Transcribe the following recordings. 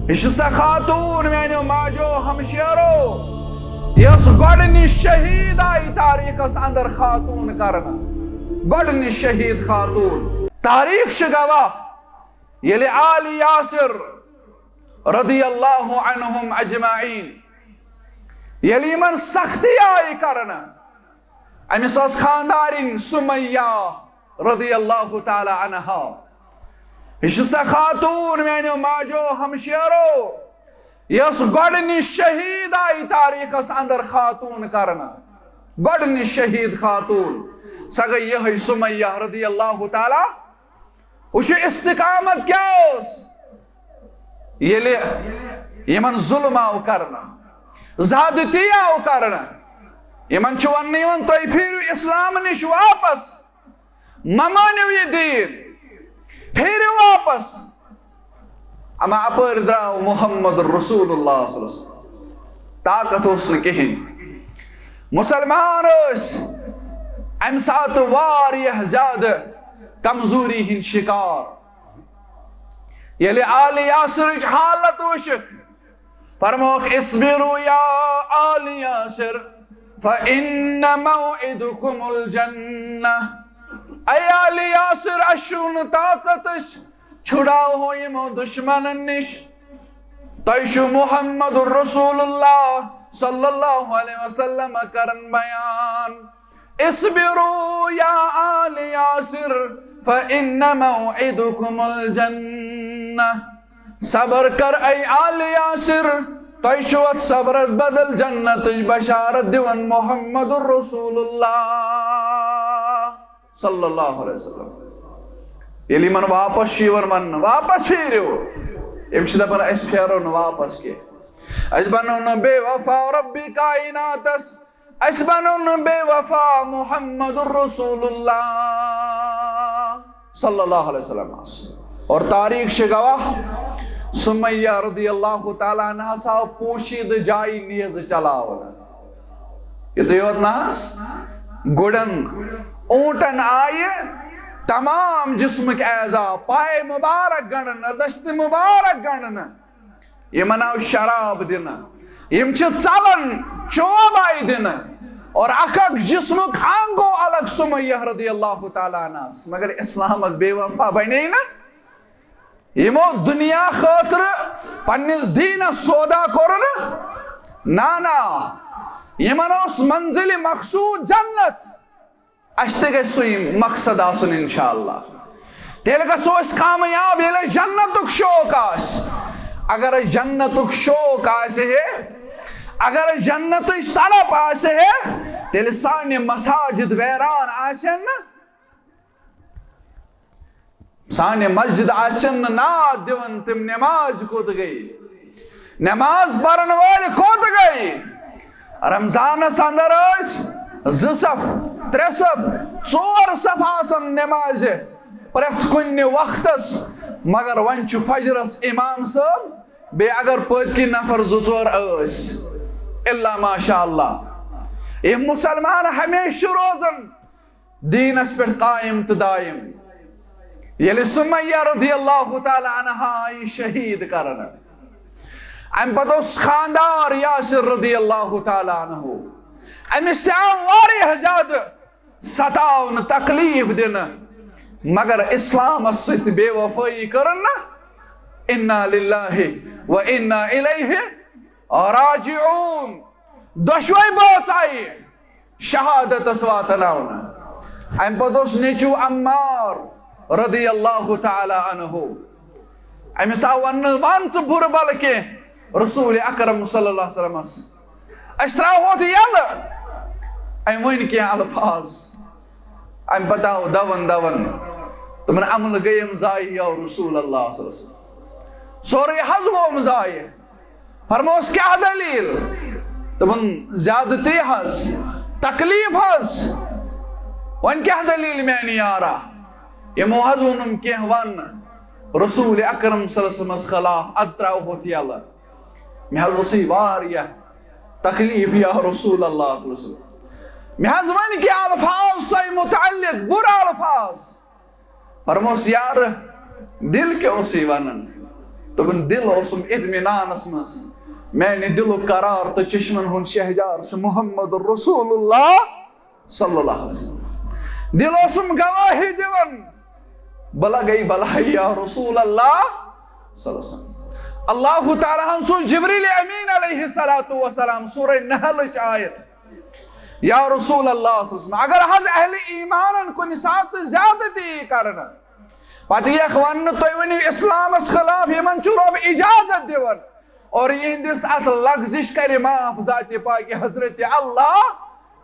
یہ سا خاتون میانو ماجو ہمشیرو یس گوڑنی شہید آئی تاریخ اس اندر خاتون کرنا گوڑنی شہید خاتون تاریخ شگوا یلی آل یاسر رضی اللہ عنہم اجمعین یلی من سختی آئی کرنا امس اس خاندارین سمیہ رضی اللہ تعالی عنہ یہ سا خاتون میانو ماجو ہمشیرو یس گوڑنی شہید آئی تاریخ اس اندر خاتون کرنا گوڑنی شہید خاتون سگئی یہ سمیہ رضی اللہ تعالی وش استقامت کیا اس یلی یمن ظلم آو کرنا زیادتی آو کرنا یمن چون نیون تو پھر اسلام نش واپس ممانیو یہ دین پھر واپس اما اپر دراو محمد رسول اللہ صلی اللہ علیہ وسلم طاقت اس نے کہیں مسلمان اس ام سات واریہ زیادہ کمزوری ہن شکار یلی آل یاسر حالت وشک فرموک اصبروا یا آل یاسر فإن موعدكم الجنہ اے آل یاسر اشون طاقتش چھڑاو ہو یمو دشمن نش تیشو محمد رسول اللہ صلی اللہ علیہ وسلم کرن بیان اصبروا یا آل یاسر فإن موعدكم الجنہ صبر کر اے آل یاسر تیشوت صبرت بدل جنت بشارت دیون محمد رسول اللہ صلی اللہ علیہ وسلم یلی من واپس شیور من واپس پھیریو امشی دپن اس پھیرو نو واپس کے اس بنون بے وفا ربی کائناتس اس بنون بے وفا محمد رسول اللہ صلی اللہ علیہ وسلم اور تاریخ شگواہ سمیہ رضی اللہ تعالیٰ عنہ سا پوشید جائی نیز چلاونا یہ دیوت ناس گڑن اونٹن آئے تمام جسم کے اعضا پائے مبارک گنن دست مبارک گنن یہ مناو شراب دینا یم چھ چلن چوب آئی دینا اور اکک جسم کھانگو الگ سمیہ رضی اللہ تعالیٰ عنہ مگر اسلام از بے وفا بنے نا یمو دنیا خاطر پنیس دین سودا کرن نانا یمن اس منزل مقصود جنت اشتے گئے سوئی مقصد آسن انشاءاللہ تیل کا سو اس کامیاب یہ جنتک شوق آس اگر جنتک شوق آسے ہے اگر جنت اس طرف آسے ہے تیل سانی مساجد ویران آسن سانی مسجد آسن ناد دیون تم نماز کود گئی نماز پرن والی کود گئی رمضان سندر اس زصف ترصف ژور صف آسن نماز پرت کن وقتس مگر ونچ فجرس امام صاحب بے اگر پت کی نفر زور اس اللہ ماشاءاللہ یہ مسلمان ہمیشہ روزن دین اس پر قائم تدائم یلی سمیہ رضی اللہ تعالی عنہ آئی شہید کرنا ام پتہ اس خاندار یاسر رضی اللہ تعالی عنہ ام استعام واریہ زیادہ ستاون تکلیف دینا مگر اسلام الست بے وفائی کرنا انا للہ و انا الیہ راجعون دشوائی بات آئی شہادت اسواتناونا ام پتہ اس نیچو عمار رضی اللہ تعالی عنہ ام ساوان وانس بھر بلکہ رسول اکرم صلی اللہ علیہ وسلم اشترا ہوتی یل ام وین کیا الفاظ ام بتاو دون دون تمن عمل گئیم زائی یا رسول اللہ صلی اللہ علیہ وسلم سوری حضوم زائی فرموس کیا دلیل تمن زیادتی حس تکلیف حس وان کیا دلیل میں نہیں آرہا یہ محض ونم کیا ون رسول اکرم صلی اللہ علیہ وسلم خلاف ادراو ہوتی اللہ محض اسی واریہ تکلیف یا رسول اللہ صلی اللہ علیہ وسلم محض ون کیا الفاظ تائی متعلق برا الفاظ فرموس یار دل کے اسی ونن دپن دل اوسم اطمینانس مز میانہ دلک قرار تو چشمن ہن شہجار چھ محمد رسول اللہ صلی اللہ علیہ وسلم دل اوسم گواہی دیون بلا گئی بلائی یا رسول اللہ صلی اللہ علیہ وسلم اللہ تعالیٰ ہن سو جبریل امین علیہ السلام سورہ نحل آیت یا رسول اللہ صلی اللہ علیہ وسلم اگر حض اہل ایمان کن سات زیادتی کرنا پتہ یہ ون تھی ونو اسلام خلاف یمن چھ رب اجازت دیون اور یہندس ات لغزش کر معاف ذات پاک حضرت اللہ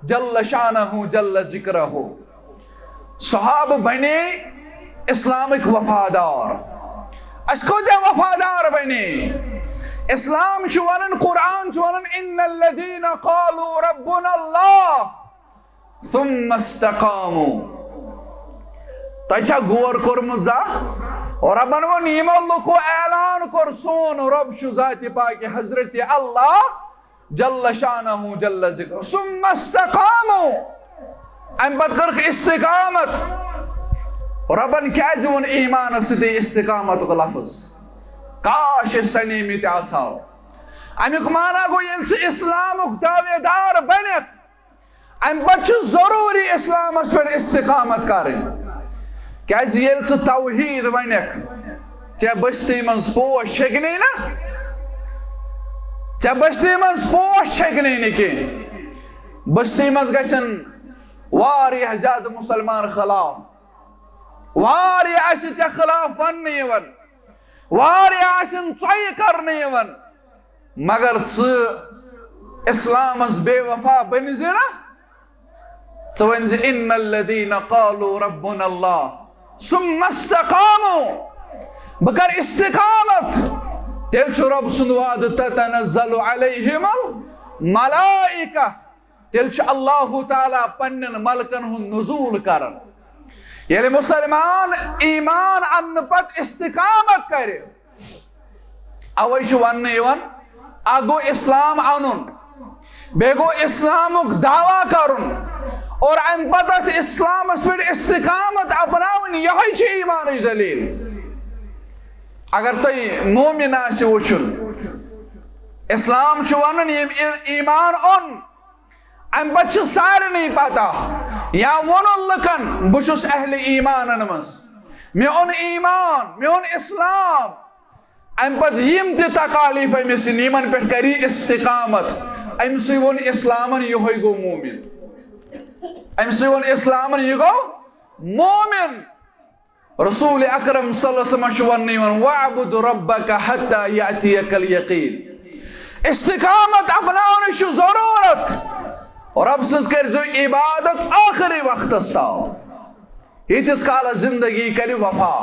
جل شانہ جل ذکرہ صحابہ بنے اسلامک وفادار اس کو دے وفادار بنے اسلام چونن قرآن چونن ان الذین قالوا ربنا اللہ ثم استقاموا تچھا غور کورمت زا اور ربن و نیم اللہ کو اعلان کر سون رب چھ ذات پاک حضرت اللہ جل شانہ جل ذکر ثم استقاموا ام پت کرک استقامت ربن کیاز ون ایمان ستی استقامت کو لفظ کاش سنیمت آساو امیک مانا گو یل اسلامک دعوے دار بنک ام پت ضروری اسلامس پر استقامت کریں کیاز یل توحید ونک چھ بستی منز پوش چھکنی نا چھ بستی منز پوش چھکنی نکی بستی منز گشن واریہ زیادہ مسلمان خلاف واریہ آسن ژےٚ خلاف وننہٕ یِوان واریہ آسن ژۄیہِ کرنہٕ یِوان مگر ژٕ اسلامس بے وفا بنہِ زِ نا ژٕ ؤنۍ زِ ان الذین قالوا ربنا اللہ ثم استقاموا بہٕ کر استقامت تیٚلہِ چھُ رۄب سُنٛد وعدٕ تتنزل علیہم الملائکہ تیٚلہِ چھُ اللہ تعالیٰ پننٮ۪ن ملکن ہُنٛد نزول کران یعنی مسلمان ایمان ان پت استقامت کرے اوے چھ وننہٕ یوان اکھ گو اسلام انن بیٚیہِ گو اسلامک دعویٰ کرن اور ام پتہ اسلامس پہ استقامت اپناون یہ چھ ایمانچ دلیل اگر تھی مومن آسہِ وچھن اسلام چھ ونن یم ایمان اون ام پتہ سارنٕے پتہ یا ونن لکن بہٕ اہل ایمانن مز مے اون ایمان مے اون اسلام ام پتہ یم تہ تکالیف امس یمن پہ کری استقامت امس ون اسلامن یہ گو مومن امس ون اسلامن یہ گو مومن رسول اکرم صلی اللہ علیہ وسلم ون وعبد ربک حتی یأتیک الیقین استقامت اپناون چھ ضرورت رب سز کرزو عبادت آخری وقت استاو یتس کال زندگی کری وفا